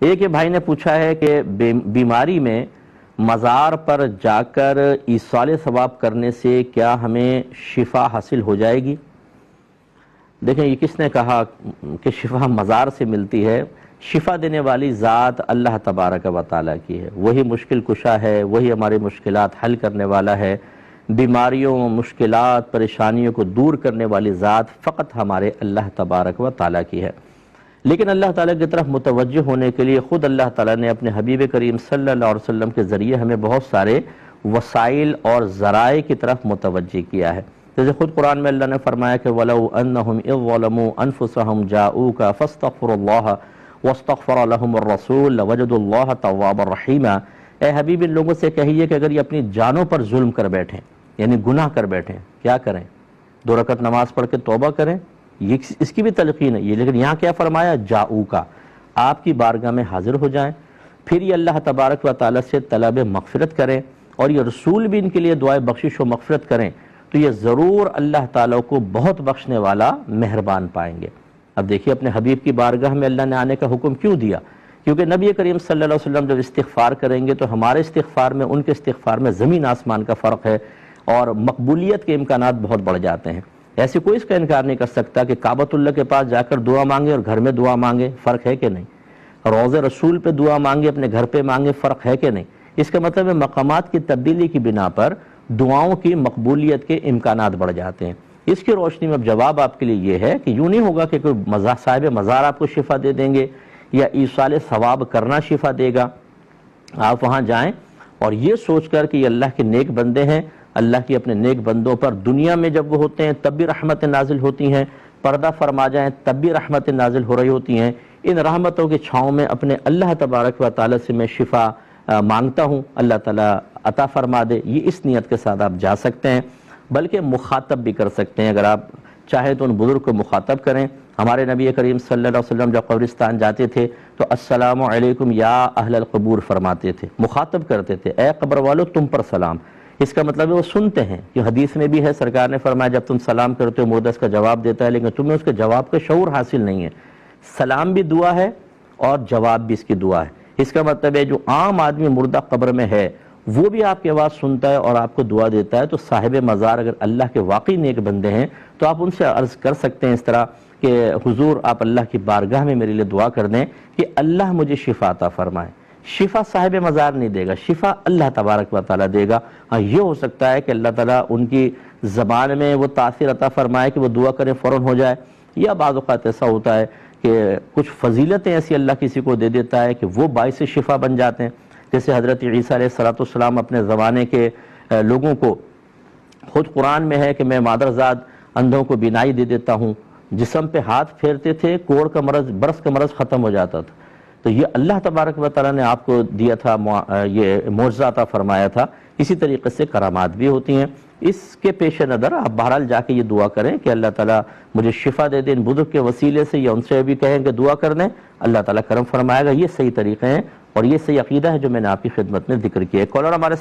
ایک یہ بھائی نے پوچھا ہے کہ بیماری میں مزار پر جا کر ایصال ثواب کرنے سے کیا ہمیں شفا حاصل ہو جائے گی؟ دیکھیں، یہ کس نے کہا کہ شفا مزار سے ملتی ہے؟ شفا دینے والی ذات اللہ تبارک و تعالیٰ کی ہے، وہی مشکل کشا ہے، وہی ہماری مشکلات حل کرنے والا ہے۔ بیماریوں، مشکلات، پریشانیوں کو دور کرنے والی ذات فقط ہمارے اللہ تبارک و تعالیٰ کی ہے۔ لیکن اللہ تعالیٰ کی طرف متوجہ ہونے کے لیے خود اللہ تعالیٰ نے اپنے حبیب کریم صلی اللہ علیہ وسلم کے ذریعے ہمیں بہت سارے وسائل اور ذرائع کی طرف متوجہ کیا ہے۔ جیسے خود قرآن میں اللہ نے فرمایا کہ وَلَوْ أَنَّهُمْ إِذْ ظَلَمُوا أَنفُسَهُمْ جَاءُوكَ فَاسْتَغْفَرُوا اللَّهَ وَاسْتَغْفَرَ لَهُمُ الرَّسُولُ لَوَجَدُوا اللَّهَ تَوَّابًا رَحِيمًا۔ اے حبیب، ان لوگوں سے کہیے کہ اگر یہ اپنی جانوں پر ظلم کر بیٹھیں، یعنی گناہ کر بیٹھیں، کیا کریں؟ 2 رکعت نماز پڑھ کے توبہ کریں، یہ اس کی بھی تلقین ہے یہ، لیکن یہاں کیا فرمایا؟ جاؤکا، آپ کی بارگاہ میں حاضر ہو جائیں، پھر یہ اللہ تبارک و تعالیٰ سے طلب مغفرت کریں، اور یہ رسول بھی ان کے لیے دعائے بخشش و مغفرت کریں، تو یہ ضرور اللہ تعالیٰ کو بہت بخشنے والا مہربان پائیں گے۔ اب دیکھیے، اپنے حبیب کی بارگاہ میں اللہ نے آنے کا حکم کیوں دیا؟ کیونکہ نبی کریم صلی اللہ علیہ وسلم جب استغفار کریں گے تو ہمارے استغفار میں ان کے استغفار میں زمین آسمان کا فرق ہے، اور مقبولیت کے امکانات بہت بڑھ جاتے ہیں۔ ایسے کوئی اس کا انکار نہیں کر سکتا کہ کعبۃ اللہ کے پاس جا کر دعا مانگے اور گھر میں دعا مانگے، فرق ہے کہ نہیں؟ روضہ رسول پہ دعا مانگے، اپنے گھر پہ مانگے، فرق ہے کہ نہیں؟ اس کا مطلب ہے مقامات کی تبدیلی کی بنا پر دعاؤں کی مقبولیت کے امکانات بڑھ جاتے ہیں۔ اس کی روشنی میں اب جواب آپ کے لیے یہ ہے کہ یوں نہیں ہوگا کہ کوئی صاحب مزار آپ کو شفا دے دیں گے یا ایصال ثواب کرنا شفا دے گا۔ آپ وہاں جائیں اور یہ سوچ کر کہ یہ اللہ کے نیک بندے ہیں، اللہ کی اپنے نیک بندوں پر دنیا میں جب وہ ہوتے ہیں تب بھی رحمت نازل ہوتی ہیں، پردہ فرما جائیں تب بھی رحمت نازل ہو رہی ہوتی ہیں۔ ان رحمتوں کی چھاؤں میں اپنے اللہ تبارک و تعالیٰ سے میں شفا مانگتا ہوں، اللہ تعالیٰ عطا فرما دے، یہ اس نیت کے ساتھ آپ جا سکتے ہیں۔ بلکہ مخاطب بھی کر سکتے ہیں، اگر آپ چاہیں تو ان بزرگ کو مخاطب کریں۔ ہمارے نبی کریم صلی اللہ علیہ وسلم جب قبرستان جاتے تھے تو السلام علیکم یا اہل القبور فرماتے تھے، مخاطب کرتے تھے، اے قبر والو تم پر سلام۔ اس کا مطلب ہے وہ سنتے ہیں، کہ حدیث میں بھی ہے، سرکار نے فرمایا جب تم سلام کرتے ہو مردہ اس کا جواب دیتا ہے، لیکن تمہیں اس کے جواب کا شعور حاصل نہیں ہے۔ سلام بھی دعا ہے اور جواب بھی اس کی دعا ہے۔ اس کا مطلب ہے جو عام آدمی مردہ قبر میں ہے وہ بھی آپ کی آواز سنتا ہے اور آپ کو دعا دیتا ہے، تو صاحب مزار اگر اللہ کے واقعی نیک بندے ہیں تو آپ ان سے عرض کر سکتے ہیں اس طرح کہ حضور آپ اللہ کی بارگاہ میں میرے لیے دعا کر دیں کہ اللہ مجھے شفا عطا فرمائے۔ شفا صاحب مزار نہیں دے گا، شفا اللہ تبارک و تعالیٰ دے گا۔ ہاں، یہ ہو سکتا ہے کہ اللہ تعالیٰ ان کی زبان میں وہ تاثیر عطا فرمائے کہ وہ دعا کریں فوراً ہو جائے، یا بعض اوقات ایسا ہوتا ہے کہ کچھ فضیلتیں ایسی اللہ کسی کو دے دیتا ہے کہ وہ باعث شفا بن جاتے ہیں۔ جیسے حضرت عیسیٰ علیہ السلام اپنے زمانے کے لوگوں کو، خود قرآن میں ہے کہ میں مادرزاد اندھوں کو بینائی دے دیتا ہوں، جسم پہ ہاتھ پھیرتے تھے، کوڑ کا مرض، برس کا مرض ختم ہو جاتا تھا۔ تو یہ اللہ تبارک و تعالیٰ نے آپ کو دیا تھا، یہ معجزہ عطا فرمایا تھا۔ اسی طریقے سے کرامات بھی ہوتی ہیں۔ اس کے پیش نظر آپ بہرحال جا کے یہ دعا کریں کہ اللہ تعالیٰ مجھے شفا دے دے ان بزرگ کے وسیلے سے، یا ان سے بھی کہیں کہ دعا کر دیں، اللہ تعالیٰ کرم فرمائے گا۔ یہ صحیح طریقے ہیں اور یہ صحیح عقیدہ ہے جو میں نے آپ کی خدمت میں ذکر کیا ہے۔ کالر ہمارے